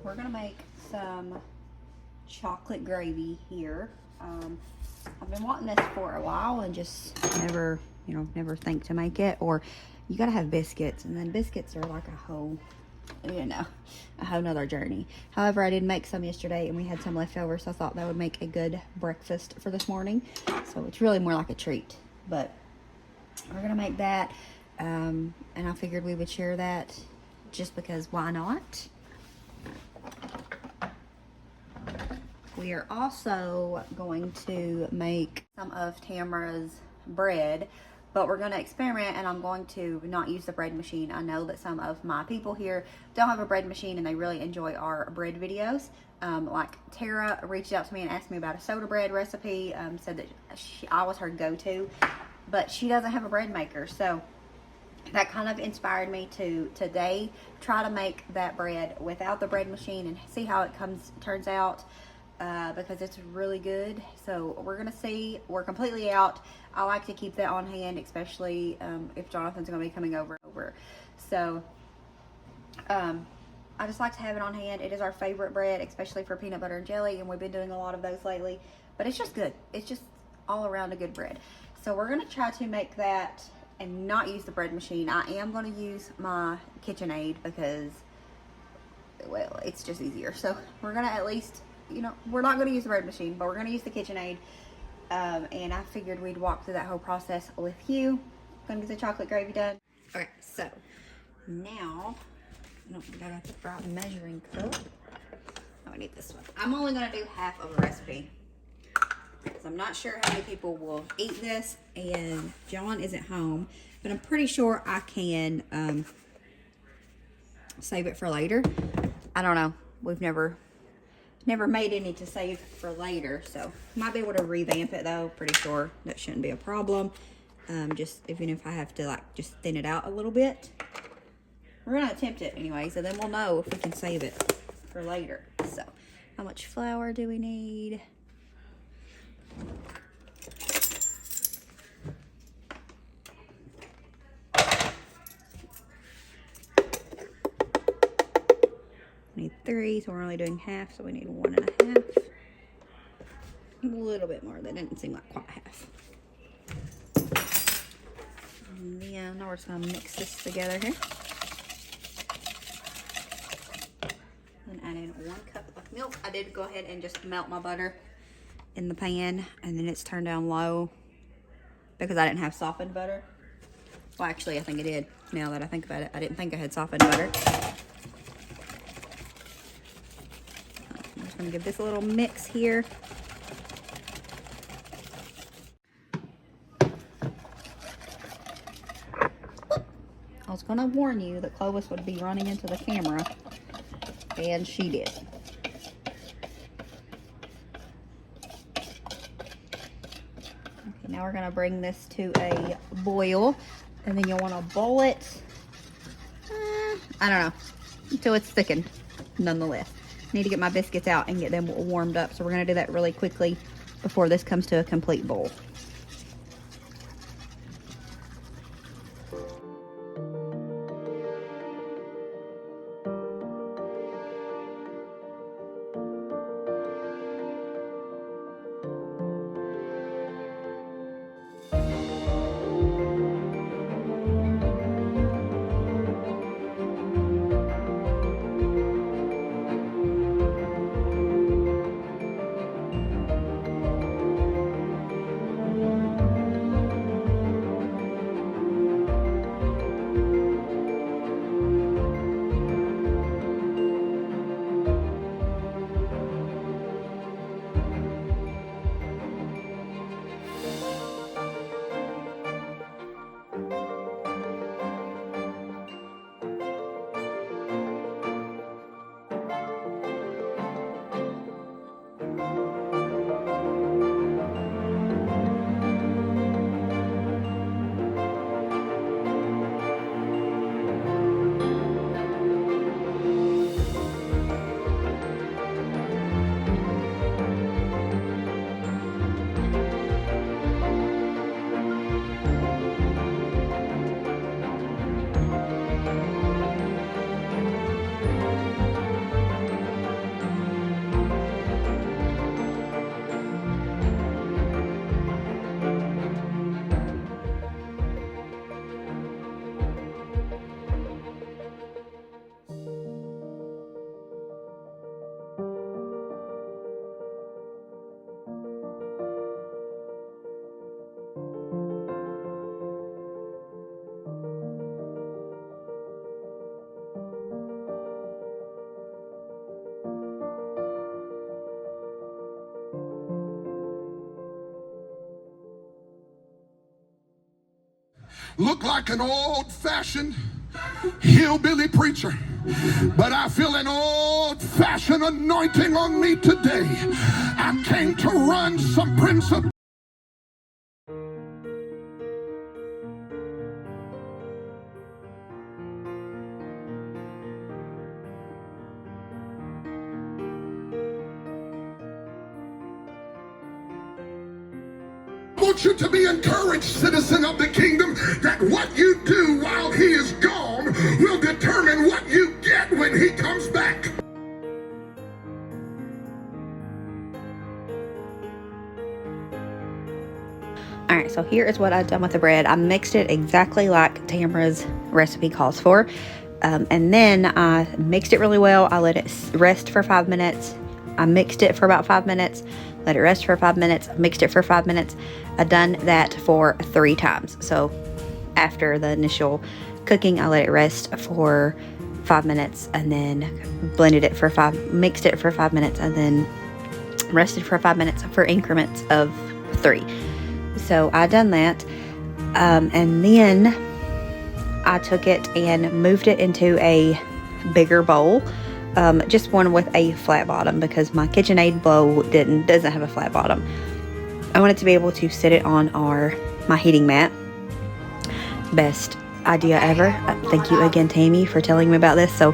we're gonna make some chocolate gravy here. I've been wanting this for a while and just never think to make it. Or you gotta have biscuits, and then biscuits are like a whole nother journey. However, I did make some yesterday and we had some left over, so I thought that would make a good breakfast for this morning. So it's really more like a treat, but we're gonna make that, and I figured we would share that just because why not? We are also going to make some of Tamara's bread, but we're going to experiment, and I'm going to not use the bread machine. I know that some of my people here don't have a bread machine and they really enjoy our bread videos. Like Tara reached out to me and asked me about a soda bread recipe, said that I was her go-to, but she doesn't have a bread maker. So that kind of inspired me to today try to make that bread without the bread machine and see how it turns out. Because it's really good. So we're gonna see. We're completely out. I like to keep that on hand, especially if Jonathan's gonna be coming over. So I just like to have it on hand. It is our favorite bread, especially for peanut butter and jelly, and we've been doing a lot of those lately. But it's just good. It's just all around a good bread. So we're gonna try to make that and not use the bread machine. I am gonna use my KitchenAid because, well, it's just easier. So we're gonna at least, we're not going to use the bread machine, but we're going to use the KitchenAid. And I figured we'd walk through that whole process with you. I'm going to get the chocolate gravy done. Okay, so now, I don't think I got the right measuring cup. Oh, I need this one. I'm only going to do half of a recipe, because I'm not sure how many people will eat this, and John isn't home, but I'm pretty sure I can save it for later. I don't know. We've never made any to save for later, so might be able to revamp it though. Pretty sure that shouldn't be a problem. Just even if I have to just thin it out a little bit, we're gonna attempt it anyway, so then we'll know if we can save it for later. So how much flour do we need? Need 3, so we're only doing half, so we need 1.5. A little bit more. That didn't seem like quite half. And then now we're just gonna mix this together here. And add in 1 cup of milk. I did go ahead and just melt my butter in the pan, and then it's turned down low because I didn't have softened butter. Well, actually, I think I did. Now that I think about it, I didn't think I had softened butter. I'm just gonna give this a little mix here. I was gonna warn you that Clovis would be running into the camera, and she did. Okay, now we're gonna bring this to a boil, and then you'll wanna boil it, I don't know, until it's thickened, nonetheless. Need to get my biscuits out and get them warmed up, so we're gonna do that really quickly before this comes to a complete boil. look like an old-fashioned hillbilly preacher, but I feel an old-fashioned anointing on me today. I came to run some principles. I want you to be encouraged, citizen of the kingdom, that what you do while he is gone will determine what you get when he comes back. All right, so here is what I've done with the bread. I mixed it exactly like Tamara's recipe calls for. And then I mixed it really well. I let it rest for 5 minutes. I mixed it for about 5 minutes, let it rest for 5 minutes, mixed it for 5 minutes. I've done that for 3 times. So after the initial cooking, I let it rest for 5 minutes and then blended it for mixed it for 5 minutes and then rested for 5 minutes for increments of 3. So I done that, and then I took it and moved it into a bigger bowl, just one with a flat bottom, because my KitchenAid bowl doesn't have a flat bottom. I wanted to be able to sit it on my heating mat. Best idea ever. Thank you again, Tammy, for telling me about this. So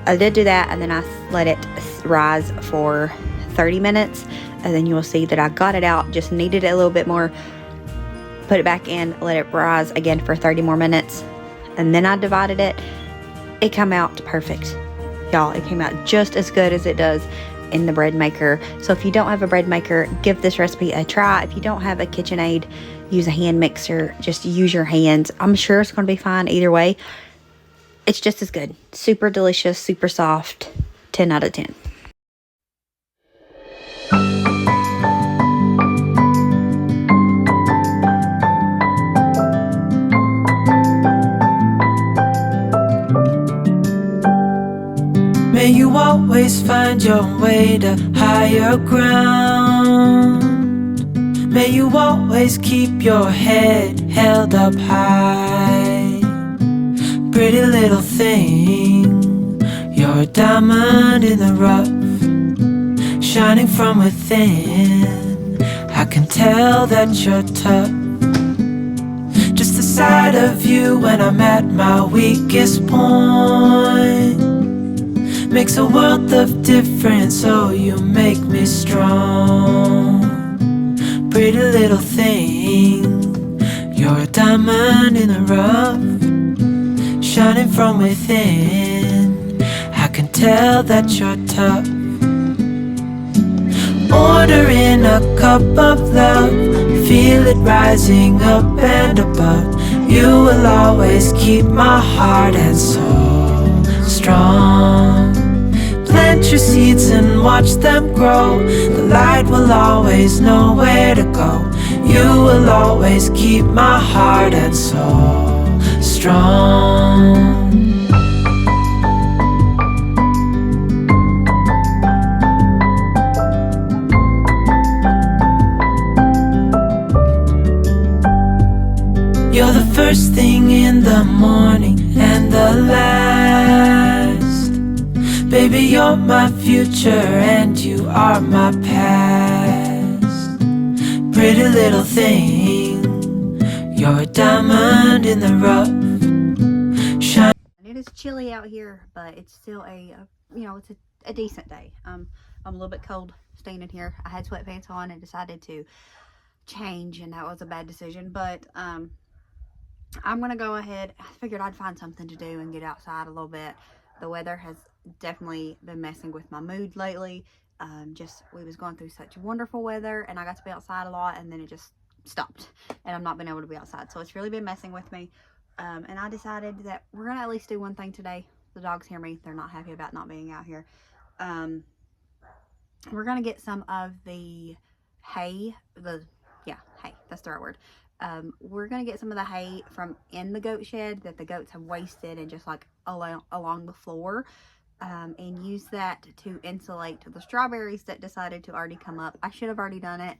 I did do that, and then I let it rise for 30 minutes, and then you will see that I got it out, just kneaded it a little bit more, put it back in, let it rise again for 30 more minutes, and then I divided it. It came out perfect, y'all. It came out just as good as it does in the bread maker. So if you don't have a bread maker, give this recipe a try. If you don't have a KitchenAid, use a hand mixer. Just use your hands. I'm sure it's going to be fine either way. It's just as good. Super delicious, super soft. 10 out of 10. May you always find your way to higher ground. May you always keep your head held up high. Pretty little thing, you're a diamond in the rough, shining from within. I can tell that you're tough. Just the sight of you when I'm at my weakest point makes a world of difference, so you make me strong. Pretty little thing, you're a diamond in the rough, shining from within. I can tell that you're tough. Ordering a cup of love, feel it rising up and above. You will always keep my heart and soul strong. Plant your seeds and watch them grow. The light will always know where to go. You will always keep my heart and soul strong. You're the first thing in the morning and the last. Baby, you're my future and you are my past. Pretty little thing, you're a diamond in the rough. It is chilly out here, but it's still it's a decent day. I'm a little bit cold staying in here. I had sweatpants on and decided to change, and that was a bad decision, but I'm gonna go ahead. I figured I'd find something to do and get outside a little bit. The weather has definitely been messing with my mood lately. We was going through such wonderful weather, and I got to be outside a lot, and then it just stopped, and I've not been able to be outside, so it's really been messing with me. And I decided that we're gonna at least do one thing today. The dogs hear me. They're not happy about not being out here. We're gonna get some of the hay, hay, that's the right word. We're gonna get some of the hay from in the goat shed that the goats have wasted and just like along the floor, and use that to insulate the strawberries that decided to already come up. I should have already done it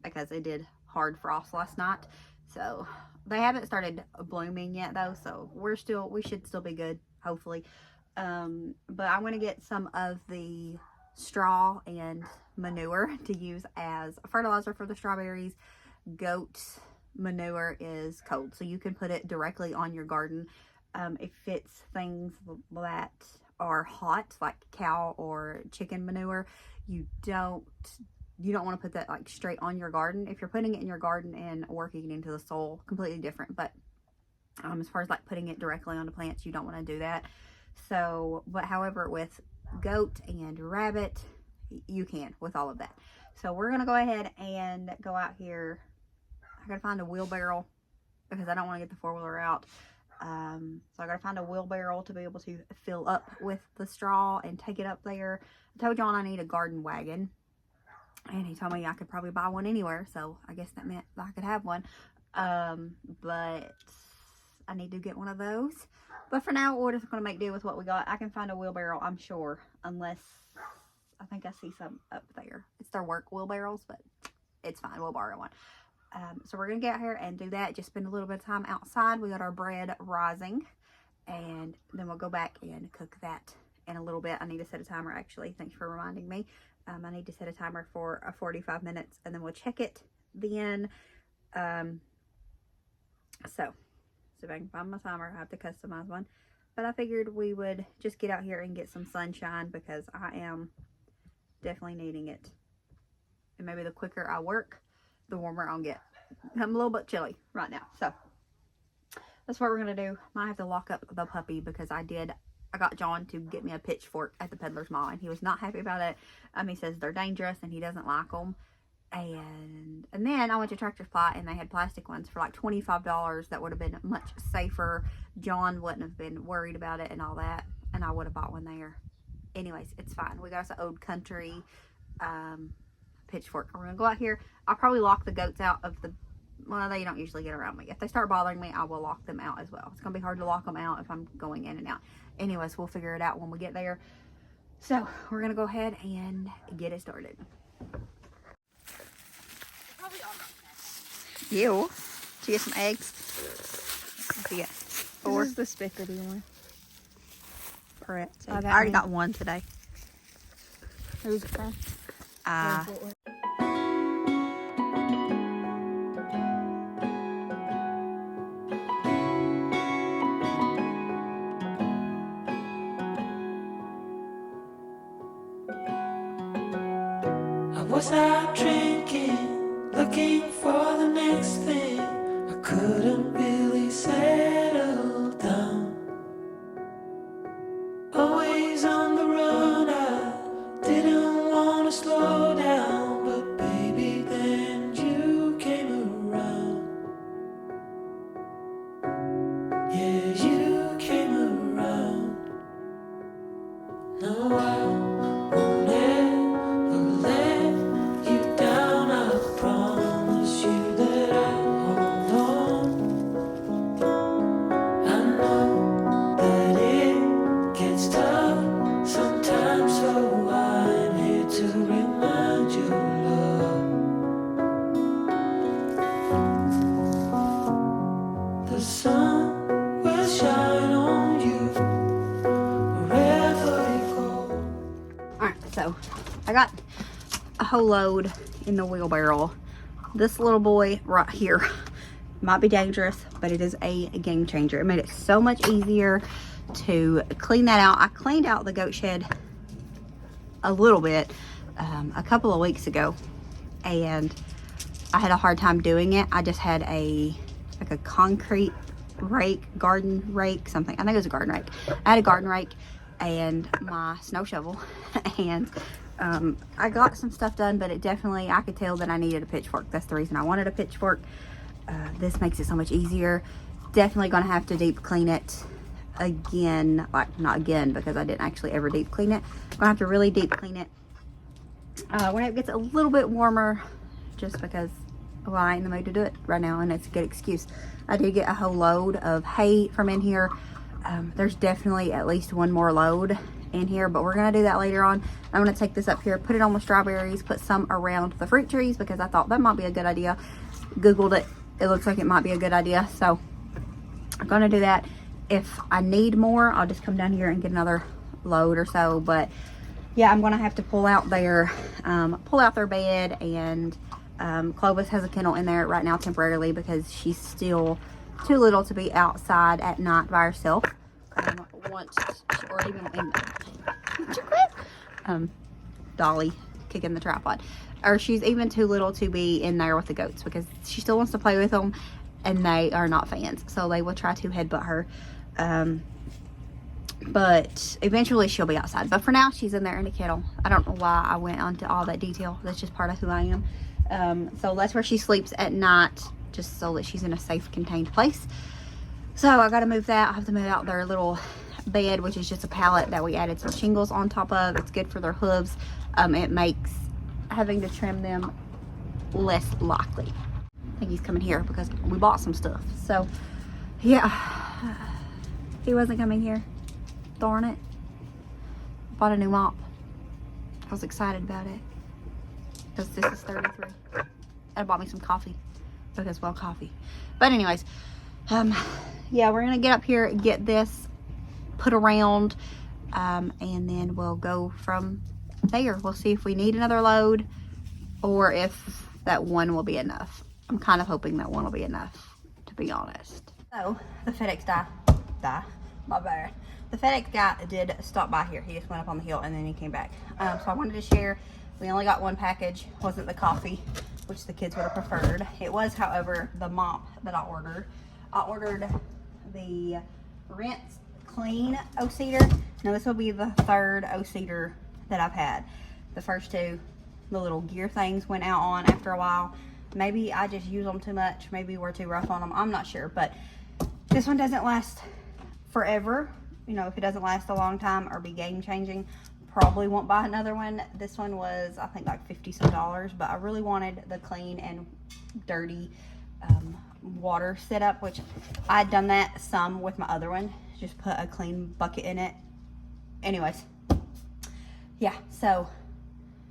because it did hard frost last night, So they haven't started blooming yet though, so we should still be good, hopefully. But I'm going to get some of the straw and manure to use as fertilizer for the strawberries. Goat manure is cold, so you can put it directly on your garden. It fits things that are hot, like cow or chicken manure. You don't want to put that like straight on your garden. If you're putting it in your garden and working it into the soil, completely different. But as far as like putting it directly on the plants, you don't want to do that. So, but however, with goat and rabbit, you can with all of that. So we're gonna go ahead and go out here. I gotta find a wheelbarrow because I don't want to get the 4-wheeler out. So I gotta find a wheelbarrow to be able to fill up with the straw and take it up there. I told John I need a garden wagon, and he told me I could probably buy one anywhere, so I guess that meant I could have one. But I need to get one of those. But for now, we're just going to make do with what we got. I can find a wheelbarrow, I'm sure, unless I think I see some up there. It's their work wheelbarrows, but it's fine. We'll borrow one. So we're going to get out here and do that. Just spend a little bit of time outside. We got our bread rising, and then we'll go back and cook that in a little bit. I need to set a timer, actually. Thanks for reminding me. I need to set a timer for 45 minutes, and then we'll check it then. So if I can find my timer, I have to customize one. But I figured we would just get out here and get some sunshine because I am definitely needing it. And maybe the quicker I work, the warmer I'll get. I'm a little bit chilly right now. So that's what we're going to do. Might have to lock up the puppy because I got John to get me a pitchfork at the Peddler's Mall, and he was not happy about it. He says they're dangerous and he doesn't like them. And then I went to Tractor Supply, and they had plastic ones for like $25 that would have been much safer. John wouldn't have been worried about it and all that, and I would have bought one there. Anyways, it's fine. We got us an Old Country pitchfork. We're gonna go out here. I'll probably lock the goats out of the, well, they don't usually get around me. If they start bothering me, I will lock them out as well. It's gonna be hard to lock them out if I'm going in and out. Anyways, we'll figure it out when we get there. So we're gonna go ahead and get it started. You. Did you get some eggs? What do you get? 4? This is the spickety one. Correct. I already got one today. Who's from? I was out drinking, looking for the next thing. I couldn't really settle down. Always on the run, I didn't want to slow down. But baby, then you came around. Yeah, you came around. No, I won't ever let you down. I promise you that I'll hold on. I know that it gets tough sometimes, so I'm here to remind you, love. The sun will shine on you wherever you go. Alright, so I got a whole load in the wheelbarrow. This little boy right here might be dangerous, but it is a game changer. It made it so much easier to clean that out. I cleaned out the goat shed a little bit a couple of weeks ago, and I had a hard time doing it. I just had a concrete rake, garden rake, something. I think it was a garden rake. I had a garden rake and my snow shovel, and I got some stuff done, but it definitely, I could tell that I needed a pitchfork. That's the reason I wanted a pitchfork. This makes it so much easier. Definitely gonna have to deep clean it again, like not again because I didn't actually ever deep clean it. I'm gonna have to really deep clean it when it gets a little bit warmer, just because, well, I ain't in the mood to do it right now, and it's a good excuse. I did get a whole load of hay from in here. There's definitely at least one more load in here, but we're gonna do that later on. I'm gonna take this up here, put it on with strawberries, put some around the fruit trees because I thought that might be a good idea. Googled it, it looks like it might be a good idea. So I'm gonna do that. If I need more, I'll just come down here and get another load or so. But yeah, I'm gonna have to pull out their bed, and Clovis has a kennel in there right now temporarily because she's still too little to be outside at night by herself. Once or even in Dolly kicking the tripod, or she's even too little to be in there with the goats because she still wants to play with them, and they are not fans, so they will try to headbutt her. But eventually she'll be outside. But for now, she's in there in the kennel. I don't know why I went onto all that detail. That's just part of who I am. So that's where she sleeps at night, just so that she's in a safe, contained place. So I got to move that. I have to move out their little bed, which is just a pallet that we added some shingles on top of. It's good for their hooves. It makes having to trim them less likely. I think he's coming here because we bought some stuff. So yeah, he wasn't coming here. Darn it. Bought a new mop. I was excited about it because this is 33. I bought me some coffee because, well, coffee. But anyways, yeah, we're gonna get up here and get this put around, and then we'll go from there. We'll see if we need another load or if that one will be enough. I'm kind of hoping that one will be enough, to be honest. So the FedEx my bad. The FedEx guy did stop by here. He just went up on the hill and then he came back. So I wanted to share. We only got one package. Wasn't the coffee, which the kids would have preferred. It was, however, the mop that I ordered. I ordered the rinse clean ℂ𝕧. Now this will be the third ℂ𝕧 that I've had. The first two, the little gear things, went out on after a while. Maybe I just use them too much. Maybe we're too rough on them. I'm not sure, but this one doesn't last forever. You know, if it doesn't last a long time or be game changing, probably won't buy another one. This one was, I think, like $50 some, but I really wanted the clean and dirty water setup, which I'd done that some with my other one. Just put a clean bucket in it. Anyways, yeah, so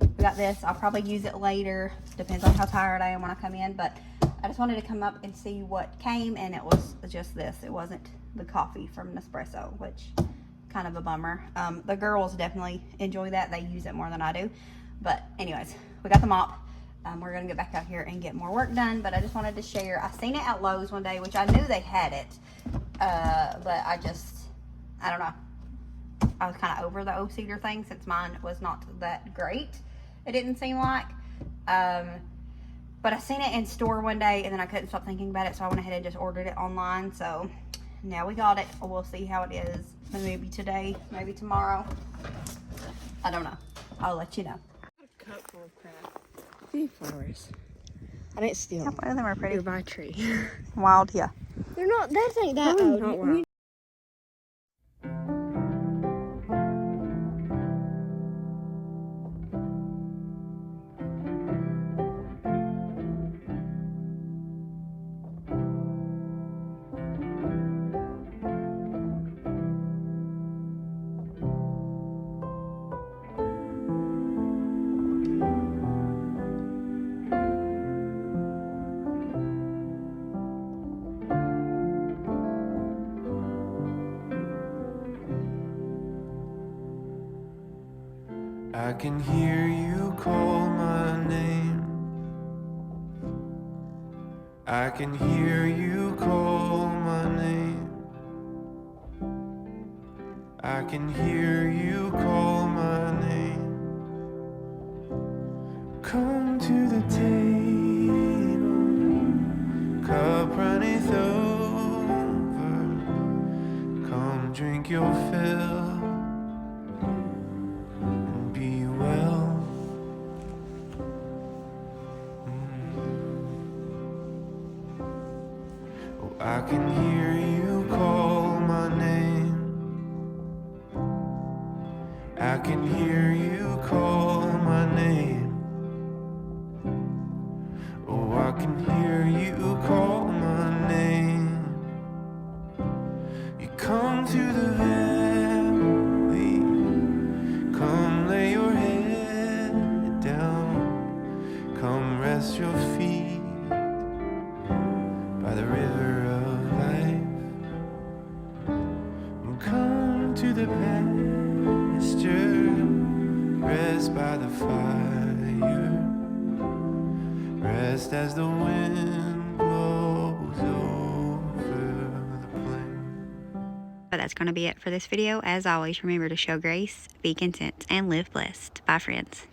we got this. I'll probably use it later. Depends on how tired I am when I come in, but I just wanted to come up and see what came, and it was just this. It wasn't the coffee from Nespresso, which kind of a bummer. The girls definitely enjoy that. They use it more than I do. But anyways, we got the mop. We're gonna get back out here and get more work done, but I just wanted to share. I seen it at Lowe's one day, which I knew they had it, but I don't know. I was kind of over the ℂ𝕧 thing since mine was not that great. It didn't seem like. But I seen it in store one day and then I couldn't stop thinking about it, so I went ahead and just ordered it online. So now we got it. We'll see how it is. Maybe today, maybe tomorrow. I don't know. I'll let you know. A cup full of crap. These flowers. I didn't steal them. One of them are pretty. They're my tree. Wild, yeah. They're not, that ain't that old. Not wild. I can hear you call my name. I can hear you call my name. I can hear you call my name. Come to the table, cup runneth over. Come drink your fill. I can hear you call my name. I can hear you call my name. Oh, I can hear you call my name. You come to the valley, come lay your head down, come rest your feet the pasture, rest by the fire, rest as the wind blows over the plain. But that's going to be it for this video. As always, remember to show grace, be content, and live blessed. Bye, friends.